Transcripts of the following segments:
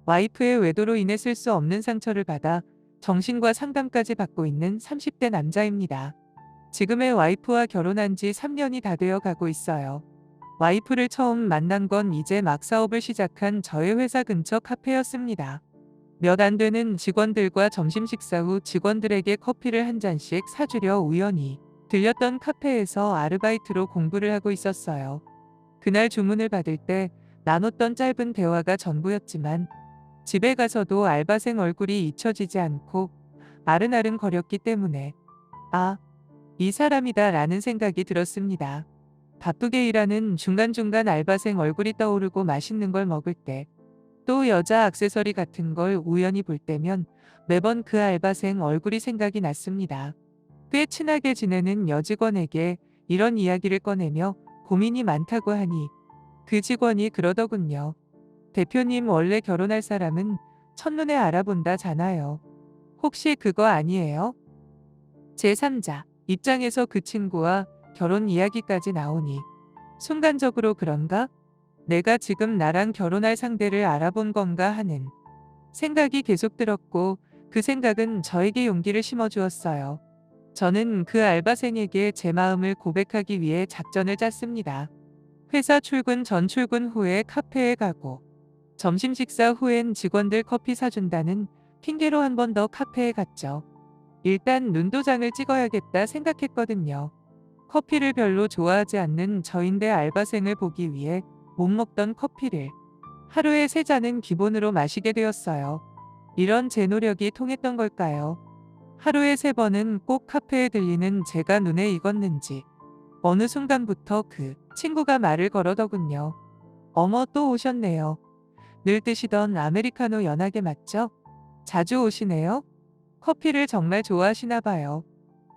와이프의 외도로 인해 쓸 수 없는 상처를 받아 정신과 상담까지 받고 있는 30대 남자입니다. 지금의 와이프와 결혼한 지 3년이 다 되어 가고 있어요. 와이프를 처음 만난 건 이제 막 사업을 시작한 저의 회사 근처 카페였습니다. 몇 안 되는 직원들과 점심 식사 후 직원들에게 커피를 한 잔씩 사주려 우연히 들렸던 카페에서 아르바이트로 공부를 하고 있었어요. 그날 주문을 받을 때 나눴던 짧은 대화가 전부였지만 집에 가서도 알바생 얼굴이 잊혀지지 않고 아른아른거렸기 때문에 '아, 이 사람이다' 라는 생각이 들었습니다. 바쁘게 일하는 중간중간 알바생 얼굴이 떠오르고 맛있는 걸 먹을 때, 또 여자 액세서리 같은 걸 우연히 볼 때면 매번 그 알바생 얼굴이 생각이 났습니다. 꽤 친하게 지내는 여직원에게 이런 이야기를 꺼내며 고민이 많다고 하니 그 직원이 그러더군요. "대표님, 원래 결혼할 사람은 첫눈에 알아본다잖아요. 혹시 그거 아니에요?" 제3자 입장에서 그 친구와 결혼 이야기까지 나오니 순간적으로 '그런가? 내가 지금 나랑 결혼할 상대를 알아본 건가?' 하는 생각이 계속 들었고, 그 생각은 저에게 용기를 심어주었어요. 저는 그 알바생에게 제 마음을 고백하기 위해 작전을 짰습니다. 회사 출근 전, 출근 후에 카페에 가고, 점심 식사 후엔 직원들 커피 사준다는 핑계로 한 번 더 카페에 갔죠. 일단 눈도장을 찍어야겠다 생각했거든요. 커피를 별로 좋아하지 않는 저인데 알바생을 보기 위해 못 먹던 커피를 하루에 3잔은 기본으로 마시게 되었어요. 이런 제 노력이 통했던 걸까요? 하루에 3번은 꼭 카페에 들리는 제가 눈에 익었는지 어느 순간부터 그 친구가 말을 걸어더군요. "어머, 또 오셨네요. 늘 드시던 아메리카노 연하게 맞죠? 자주 오시네요? 커피를 정말 좋아하시나 봐요.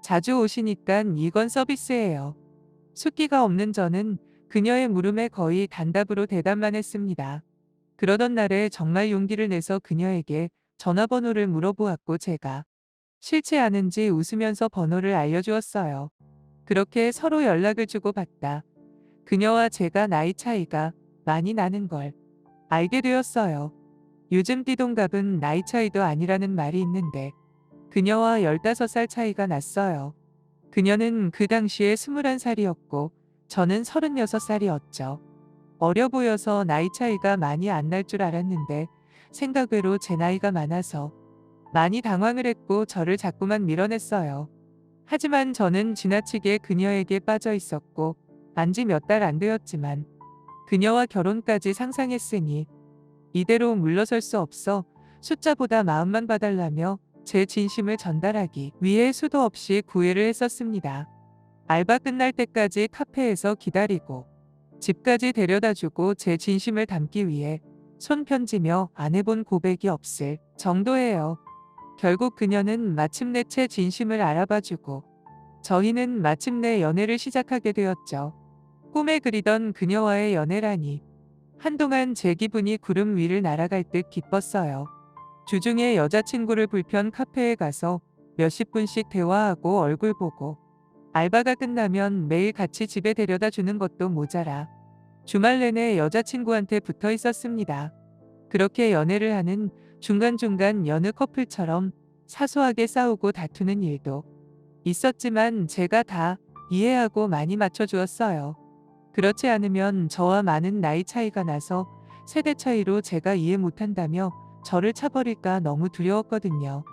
자주 오시니깐 이건 서비스예요." 숫기가 없는 저는 그녀의 물음에 거의 단답으로 대답만 했습니다. 그러던 날에 정말 용기를 내서 그녀에게 전화번호를 물어보았고, 제가 싫지 않은지 웃으면서 번호를 알려주었어요. 그렇게 서로 연락을 주고받다 그녀와 제가 나이 차이가 많이 나는 걸 알게 되었어요. 요즘 띠동갑은 나이 차이도 아니라는 말이 있는데 그녀와 15살 차이가 났어요. 그녀는 그 당시에 21살이었고 저는 36살이었죠. 어려 보여서 나이 차이가 많이 안 날 줄 알았는데 생각외로 제 나이가 많아서 많이 당황을 했고 저를 자꾸만 밀어냈어요. 하지만 저는 지나치게 그녀에게 빠져 있었고 안지 몇 달 안 되었지만 그녀와 결혼까지 상상했으니 이대로 물러설 수 없어 숫자보다 마음만 봐달라며 제 진심을 전달하기 위해 수도 없이 구애를 했었습니다. 알바 끝날 때까지 카페에서 기다리고 집까지 데려다주고 제 진심을 담기 위해 손편지며 안 해본 고백이 없을 정도예요. 결국 그녀는 마침내 제 진심을 알아봐주고 저희는 마침내 연애를 시작하게 되었죠. 꿈에 그리던 그녀와의 연애라니 한동안 제 기분이 구름 위를 날아갈 듯 기뻤어요. 주중에 여자친구를 불편 카페에 가서 몇십 분씩 대화하고 얼굴 보고, 알바가 끝나면 매일 같이 집에 데려다 주는 것도 모자라 주말 내내 여자친구한테 붙어 있었습니다. 그렇게 연애를 하는 중간중간 여느 커플처럼 사소하게 싸우고 다투는 일도 있었지만 제가 다 이해하고 많이 맞춰주었어요. 그렇지 않으면 저와 많은 나이 차이가 나서 세대 차이로 제가 이해 못한다며 저를 차버릴까 너무 두려웠거든요.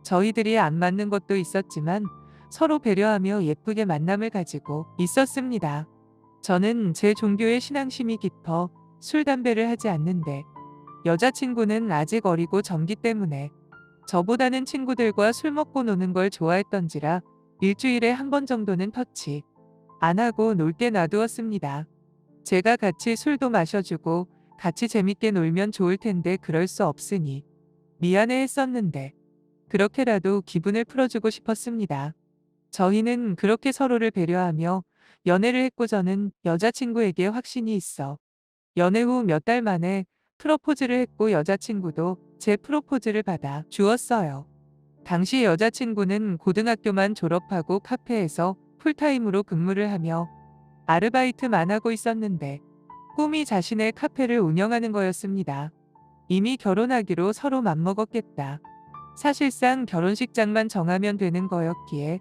저희들이 안 맞는 것도 있었지만 서로 배려하며 예쁘게 만남을 가지고 있었습니다. 저는 제 종교에 신앙심이 깊어 술, 담배를 하지 않는데 여자친구는 아직 어리고 젊기 때문에 저보다는 친구들과 술 먹고 노는 걸 좋아했던지라 일주일에 한 번 정도는 터치 안 하고 놀게 놔두었습니다. 제가 같이 술도 마셔주고 같이 재밌게 놀면 좋을 텐데 그럴 수 없으니 미안해 했었는데 그렇게라도 기분을 풀어주고 싶었습니다. 저희는 그렇게 서로를 배려하며 연애를 했고 저는 여자친구에게 확신이 있어 연애 후 몇 달 만에 프러포즈를 했고 여자친구도 제 프로포즈를 받아 주었어요. 당시 여자친구는 고등학교만 졸업하고 카페에서 풀타임으로 근무를 하며 아르바이트만 하고 있었는데 꿈이 자신의 카페를 운영하는 거였습니다. 이미 결혼하기로 서로 맘먹었겠다. 사실상 결혼식장만 정하면 되는 거였기에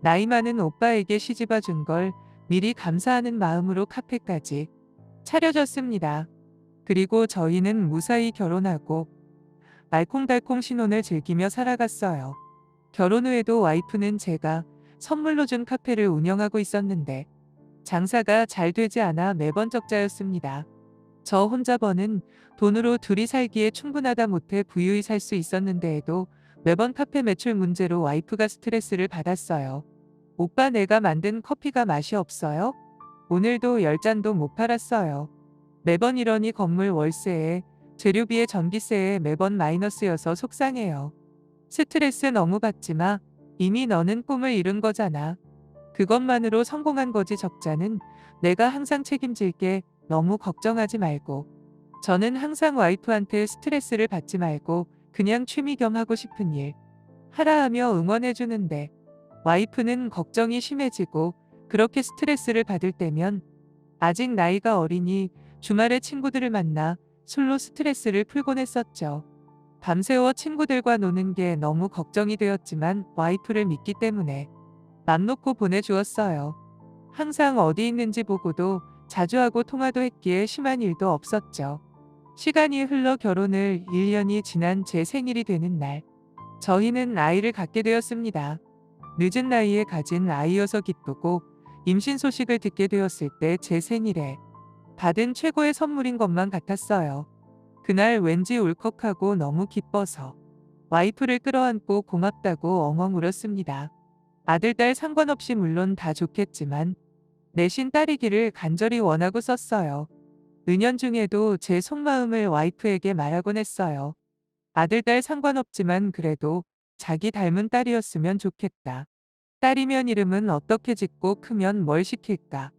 나이 많은 오빠에게 시집와 준 걸 미리 감사하는 마음으로 카페까지 차려줬습니다. 그리고 저희는 무사히 결혼하고 알콩달콩 신혼을 즐기며 살아갔어요. 결혼 후에도 와이프는 제가 선물로 준 카페를 운영하고 있었는데 장사가 잘 되지 않아 매번 적자였습니다. 저 혼자 버는 돈으로 둘이 살기에 충분하다 못해 부유히 살 수 있었는데에도 매번 카페 매출 문제로 와이프가 스트레스를 받았어요. 오빠 내가 만든 커피가 맛이 없어요? 오늘도 10잔도 못 팔았어요. 매번 이러니 건물 월세에 재료비에 전기세에 매번 마이너스여서 속상해요. 스트레스 너무 받지 마. 이미 너는 꿈을 이룬 거잖아. 그것만으로 성공한 거지 적자는 내가 항상 책임질게. 너무 걱정하지 말고. 저는 항상 와이프한테 스트레스를 받지 말고 그냥 취미 겸 하고 싶은 일 하라 하며 응원해 주는데 와이프는 걱정이 심해지고 그렇게 스트레스를 받을 때면 아직 나이가 어리니 주말에 친구들을 만나 술로 스트레스를 풀곤 했었죠. 밤새워 친구들과 노는 게 너무 걱정이 되었지만 와이프를 믿기 때문에 맘 놓고 보내주었어요. 항상 어디 있는지 보고도 자주 하고 통화도 했기에 심한 일도 없었죠. 시간이 흘러 결혼을 1년이 지난 제 생일이 되는 날, 저희는 아이를 갖게 되었습니다. 늦은 나이에 가진 아이여서 기쁘고 임신 소식을 듣게 되었을 때 제 생일에 받은 최고의 선물인 것만 같았어요. 그날 왠지 울컥하고 너무 기뻐서 와이프를 끌어안고 고맙다고 엉엉 울었습니다. 아들, 딸 상관없이 물론 다 좋겠지만 내신 딸이기를 간절히 원하고 썼어요. 은연중에도 제 속마음을 와이프에게 말하곤 했어요. 아들, 딸 상관없지만 그래도 자기 닮은 딸이었으면 좋겠다. 딸이면 이름은 어떻게 짓고 크면 뭘 시킬까?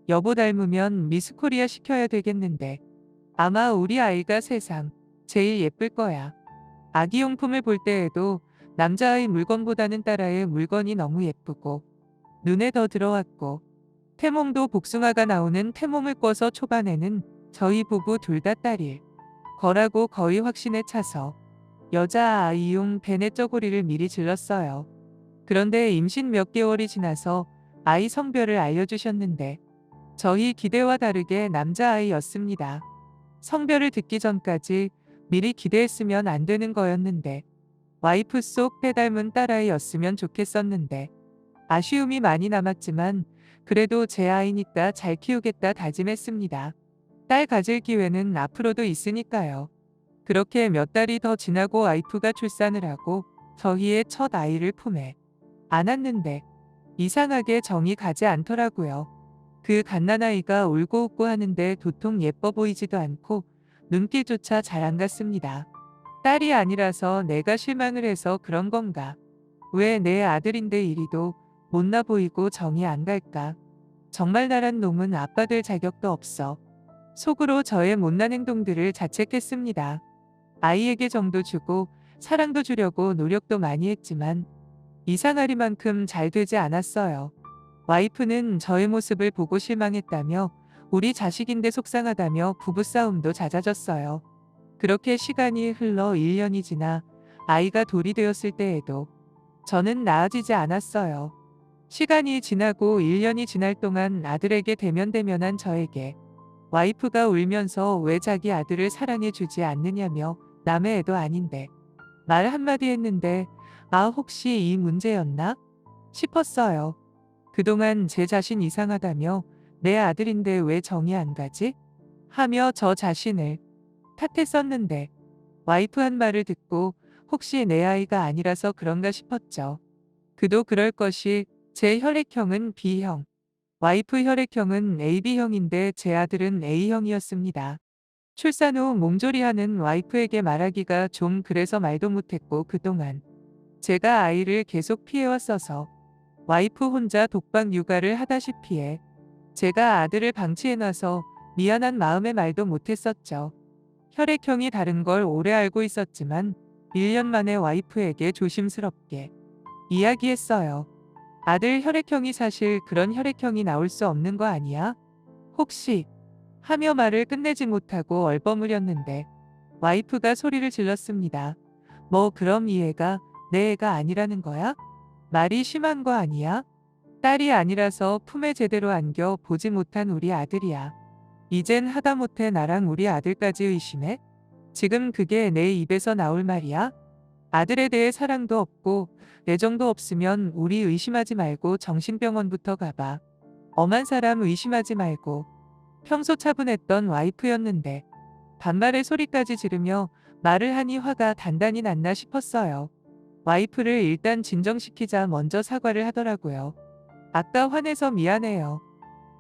여보 닮으면 미스 코리아 시켜야 되겠는데. 아마 우리 아이가 세상 제일 예쁠 거야. 아기용품을 볼 때에도 남자아이 물건보다는 딸아이의 물건이 너무 예쁘고 눈에 더 들어왔고 태몽도 복숭아가 나오는 태몽을 꿔서 초반에는 저희 부부 둘 다 딸일 거라고 거의 확신에 차서 여자아이용 베네 쪼고리를 미리 질렀어요. 그런데 임신 몇 개월이 지나서 아이 성별을 알려주셨는데 저희 기대와 다르게 남자아이였습니다. 성별을 듣기 전까지 미리 기대했으면 안 되는 거였는데 와이프 쏙 빼닮은 딸아이였으면 좋겠었는데 아쉬움이 많이 남았지만 그래도 제 아이니까 잘 키우겠다 다짐했습니다. 딸 가질 기회는 앞으로도 있으니까요. 그렇게 몇 달이 더 지나고 와이프가 출산을 하고 저희의 첫 아이를 품에 안았는데 이상하게 정이 가지 않더라고요. 그 갓난아이가 울고 웃고 하는데 도통 예뻐 보이지도 않고 눈길조차 잘 안 갔습니다. 딸이 아니라서 내가 실망을 해서 그런 건가? 왜 내 아들인데 이리도 못나 보이고 정이 안 갈까? 정말 나란 놈은 아빠 될 자격도 없어. 속으로 저의 못난 행동들을 자책했습니다. 아이에게 정도 주고 사랑도 주려고 노력도 많이 했지만 이상하리만큼 잘 되지 않았어요. 와이프는 저의 모습을 보고 실망했다며 우리 자식인데 속상하다며 부부싸움도 잦아졌어요. 그렇게 시간이 흘러 1년이 지나 아이가 돌이 되었을 때에도 저는 나아지지 않았어요. 시간이 지나고 1년이 지날 동안 아들에게 대면대면한 저에게 와이프가 울면서 왜 자기 아들을 사랑해주지 않느냐며 남의 애도 아닌데 말 한마디 했는데 아 혹시 이 문제였나 싶었어요. 그동안 제 자신 이상하다며 내 아들인데 왜 정이 안 가지? 하며 저 자신을 탓했었는데 와이프 한 말을 듣고 혹시 내 아이가 아니라서 그런가 싶었죠. 그도 그럴 것이 제 혈액형은 B형, 와이프 혈액형은 AB형인데 제 아들은 A형이었습니다. 출산 후 몸조리하는 와이프에게 말하기가 좀 그래서 말도 못했고 그동안 제가 아이를 계속 피해왔어서 와이프 혼자 독박 육아를 하다시피 해 제가 아들을 방치해놔서 미안한 마음에 말도 못했었죠. 혈액형이 다른 걸 오래 알고 있었지만 1년 만에 와이프에게 조심스럽게 이야기했어요. 아들 혈액형이 사실 그런 혈액형이 나올 수 없는 거 아니야? 혹시? 하며 말을 끝내지 못하고 얼버무렸는데 와이프가 소리를 질렀습니다. 뭐 그럼 이 애가 내 애가 아니라는 거야? 말이 심한 거 아니야? 딸이 아니라서 품에 제대로 안겨 보지 못한 우리 아들이야. 이젠 하다못해 나랑 우리 아들까지 의심해? 지금 그게 내 입에서 나올 말이야? 아들에 대해 사랑도 없고 애정도 없으면 우리 의심하지 말고 정신병원부터 가봐. 엄한 사람 의심하지 말고. 평소 차분했던 와이프였는데 반말의 소리까지 지르며 말을 하니 화가 단단히 났나 싶었어요. 와이프를 일단 진정시키자 먼저 사과를 하더라고요. 아까 화내서 미안해요.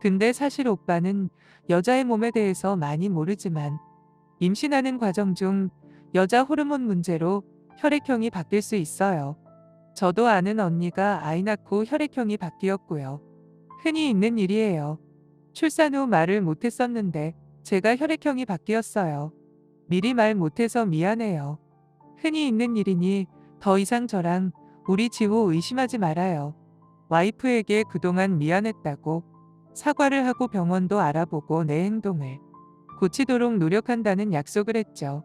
근데 사실 오빠는 여자의 몸에 대해서 많이 모르지만 임신하는 과정 중 여자 호르몬 문제로 혈액형이 바뀔 수 있어요. 저도 아는 언니가 아이 낳고 혈액형이 바뀌었고요. 흔히 있는 일이에요. 출산 후 말을 못했었는데 제가 혈액형이 바뀌었어요. 미리 말 못해서 미안해요. 흔히 있는 일이니 더 이상 저랑 우리 지호 의심하지 말아요. 와이프에게 그동안 미안했다고 사과를 하고 병원도 알아보고 내 행동을 고치도록 노력한다는 약속을 했죠.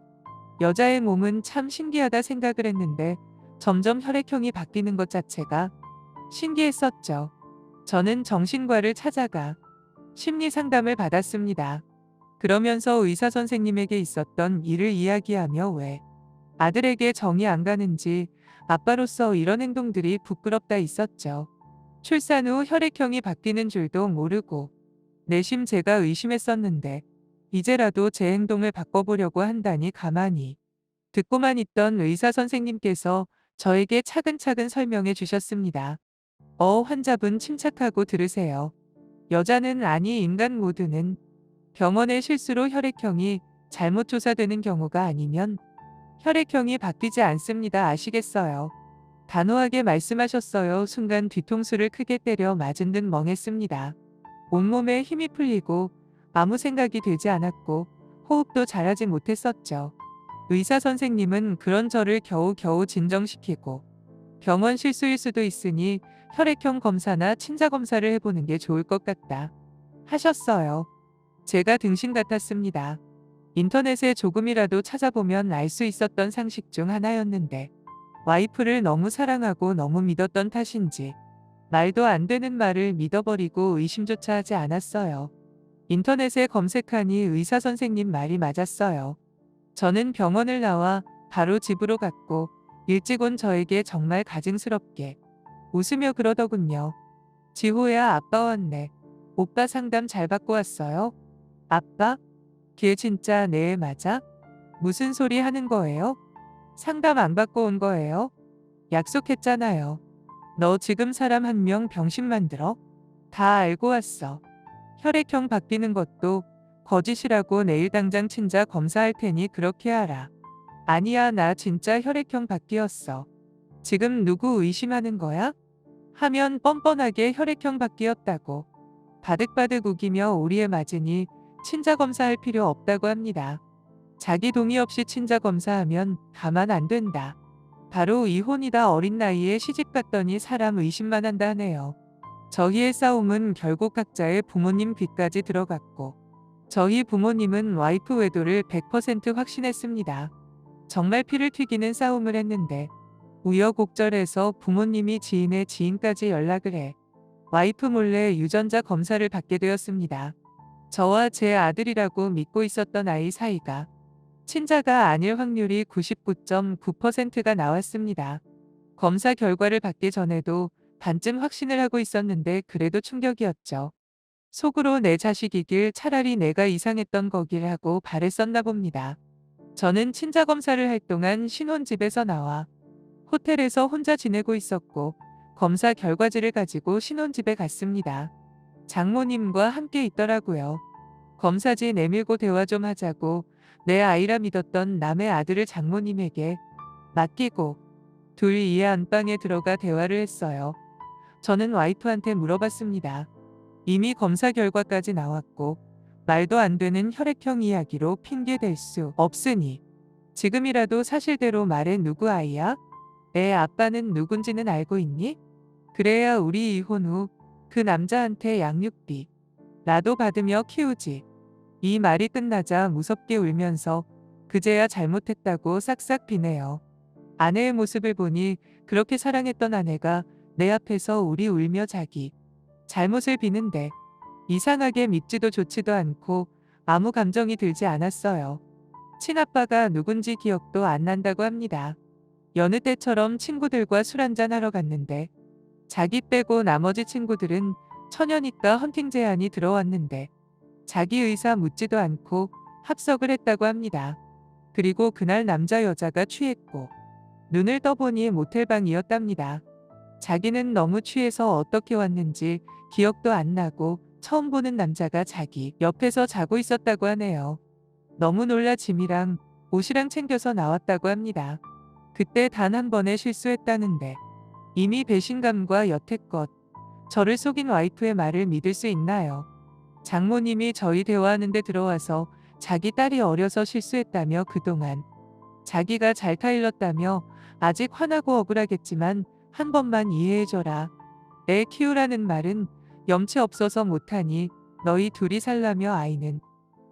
여자의 몸은 참 신기하다 생각을 했는데 점점 혈액형이 바뀌는 것 자체가 신기했었죠. 저는 정신과를 찾아가 심리 상담을 받았습니다. 그러면서 의사 선생님에게 있었던 일을 이야기하며 왜 아들에게 정이 안 가는지 아빠로서 이런 행동들이 부끄럽다 있었죠. 출산 후 혈액형이 바뀌는 줄도 모르고 내심 제가 의심했었는데 이제라도 제 행동을 바꿔보려고 한다니 가만히 듣고만 있던 의사 선생님께서 저에게 차근차근 설명해 주셨습니다. 환자분 침착하고 들으세요. 여자는 아니 인간 모두는 병원의 실수로 혈액형이 잘못 조사되는 경우가 아니면 혈액형이 바뀌지 않습니다. 아시겠어요? 단호하게 말씀하셨어요. 순간 뒤통수를 크게 때려 맞은 듯 멍했습니다. 온몸에 힘이 풀리고 아무 생각이 되지 않았고 호흡도 잘하지 못했었죠. 의사 선생님은 그런 저를 겨우겨우 진정시키고 병원 실수일 수도 있으니 혈액형 검사나 친자 검사를 해보는 게 좋을 것 같다 하셨어요. 제가 등신 같았습니다. 인터넷에 조금이라도 찾아보면 알 수 있었던 상식 중 하나였는데 와이프를 너무 사랑하고 너무 믿었던 탓인지 말도 안 되는 말을 믿어버리고 의심조차 하지 않았어요. 인터넷에 검색하니 의사 선생님 말이 맞았어요. 저는 병원을 나와 바로 집으로 갔고 일찍 온 저에게 정말 가증스럽게 웃으며 그러더군요. 지호야, 아빠 왔네. 오빠 상담 잘 받고 왔어요? 아빠? 걔 진짜 내 애 맞아? 무슨 소리 하는 거예요? 상담 안 받고 온 거예요? 약속했잖아요. 너 지금 사람 한 명 병신 만들어? 다 알고 왔어. 혈액형 바뀌는 것도 거짓이라고 내일 당장 친자 검사할 테니 그렇게 하라. 아니야, 나 진짜 혈액형 바뀌었어. 지금 누구 의심하는 거야? 하면 뻔뻔하게 혈액형 바뀌었다고 바득바득 우기며 우리에 맞으니 친자 검사할 필요 없다고 합니다. 자기 동의 없이 친자 검사하면 가만 안 된다. 바로 이혼이다. 어린 나이에 시집 갔더니 사람 의심만 한다 하네요. 저희의 싸움은 결국 각자의 부모님 귀까지 들어갔고 저희 부모님은 와이프 외도를 100% 확신했습니다. 정말 피를 튀기는 싸움을 했는데 우여곡절해서 부모님이 지인의 지인까지 연락을 해 와이프 몰래 유전자 검사를 받게 되었습니다. 저와 제 아들이라고 믿고 있었던 아이 사이가 친자가 아닐 확률이 99.9%가 나왔습니다. 검사 결과를 받기 전에도 반쯤 확신을 하고 있었는데 그래도 충격이었죠. 속으로 내 자식이길 차라리 내가 이상했던 거길 하고 바랬었나 봅니다. 저는 친자 검사를 할 동안 신혼집에서 나와 호텔에서 혼자 지내고 있었고 검사 결과지를 가지고 신혼집에 갔습니다. 장모님과 함께 있더라고요. 검사지 내밀고 대화 좀 하자고 내 아이라 믿었던 남의 아들을 장모님에게 맡기고 둘 이의 안방에 들어가 대화를 했어요. 저는 와이프한테 물어봤습니다. 이미 검사 결과까지 나왔고 말도 안 되는 혈액형 이야기로 핑계 댈 수 없으니 지금이라도 사실대로 말해. 누구 아이야? 애 아빠는 누군지는 알고 있니? 그래야 우리 이혼 후 그 남자한테 양육비 나도 받으며 키우지. 이 말이 끝나자 무섭게 울면서 그제야 잘못했다고 싹싹 비네요. 아내의 모습을 보니 그렇게 사랑했던 아내가 내 앞에서 우리 울며 자기 잘못을 비는데 이상하게 밉지도 좋지도 않고 아무 감정이 들지 않았어요. 친아빠가 누군지 기억도 안 난다고 합니다. 여느 때처럼 친구들과 술 한잔 하러 갔는데 자기 빼고 나머지 친구들은 처녀니까 헌팅 제안이 들어왔는데 자기 의사 묻지도 않고 합석을 했다고 합니다. 그리고 그날 남자 여자가 취했고 눈을 떠보니 모텔방이었답니다. 자기는 너무 취해서 어떻게 왔는지 기억도 안 나고 처음 보는 남자가 자기 옆에서 자고 있었다고 하네요. 너무 놀라 짐이랑 옷이랑 챙겨서 나왔다고 합니다. 그때 단 한 번의 실수했다는데 이미 배신감과 여태껏 저를 속인 와이프의 말을 믿을 수 있나요? 장모님이 저희 대화하는데 들어와서 자기 딸이 어려서 실수했다며 그동안 자기가 잘 타일렀다며 아직 화나고 억울하겠지만 한 번만 이해해줘라. 애 키우라는 말은 염치 없어서 못하니 너희 둘이 살라며 아이는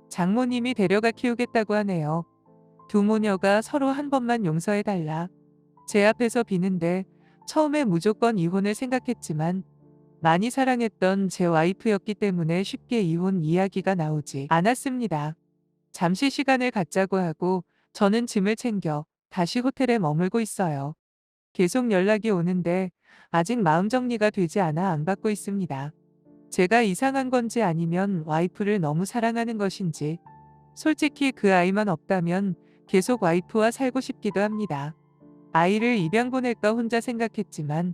장모님이 데려가 키우겠다고 하네요. 두 모녀가 서로 한 번만 용서해달라. 제 앞에서 비는데 처음에 무조건 이혼을 생각했지만 많이 사랑했던 제 와이프였기 때문에 쉽게 이혼 이야기가 나오지 않았습니다. 잠시 시간을 갖자고 하고 저는 짐을 챙겨 다시 호텔에 머물고 있어요. 계속 연락이 오는데 아직 마음 정리가 되지 않아 안 받고 있습니다. 제가 이상한 건지 아니면 와이프를 너무 사랑하는 것인지 솔직히 그 아이만 없다면 계속 와이프와 살고 싶기도 합니다. 아이를 입양 보낼까 혼자 생각했지만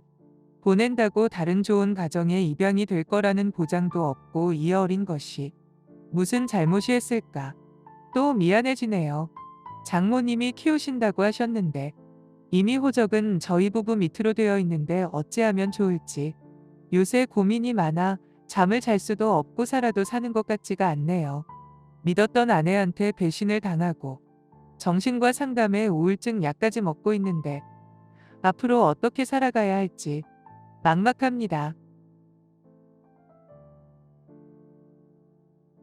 보낸다고 다른 좋은 가정에 입양이 될 거라는 보장도 없고 이 어린 것이 무슨 잘못이 했을까? 또 미안해지네요. 장모님이 키우신다고 하셨는데 이미 호적은 저희 부부 밑으로 되어 있는데 어찌하면 좋을지 요새 고민이 많아 잠을 잘 수도 없고 살아도 사는 것 같지가 않네요. 믿었던 아내한테 배신을 당하고 정신과 상담에 우울증 약까지 먹고 있는데 앞으로 어떻게 살아가야 할지 막막합니다.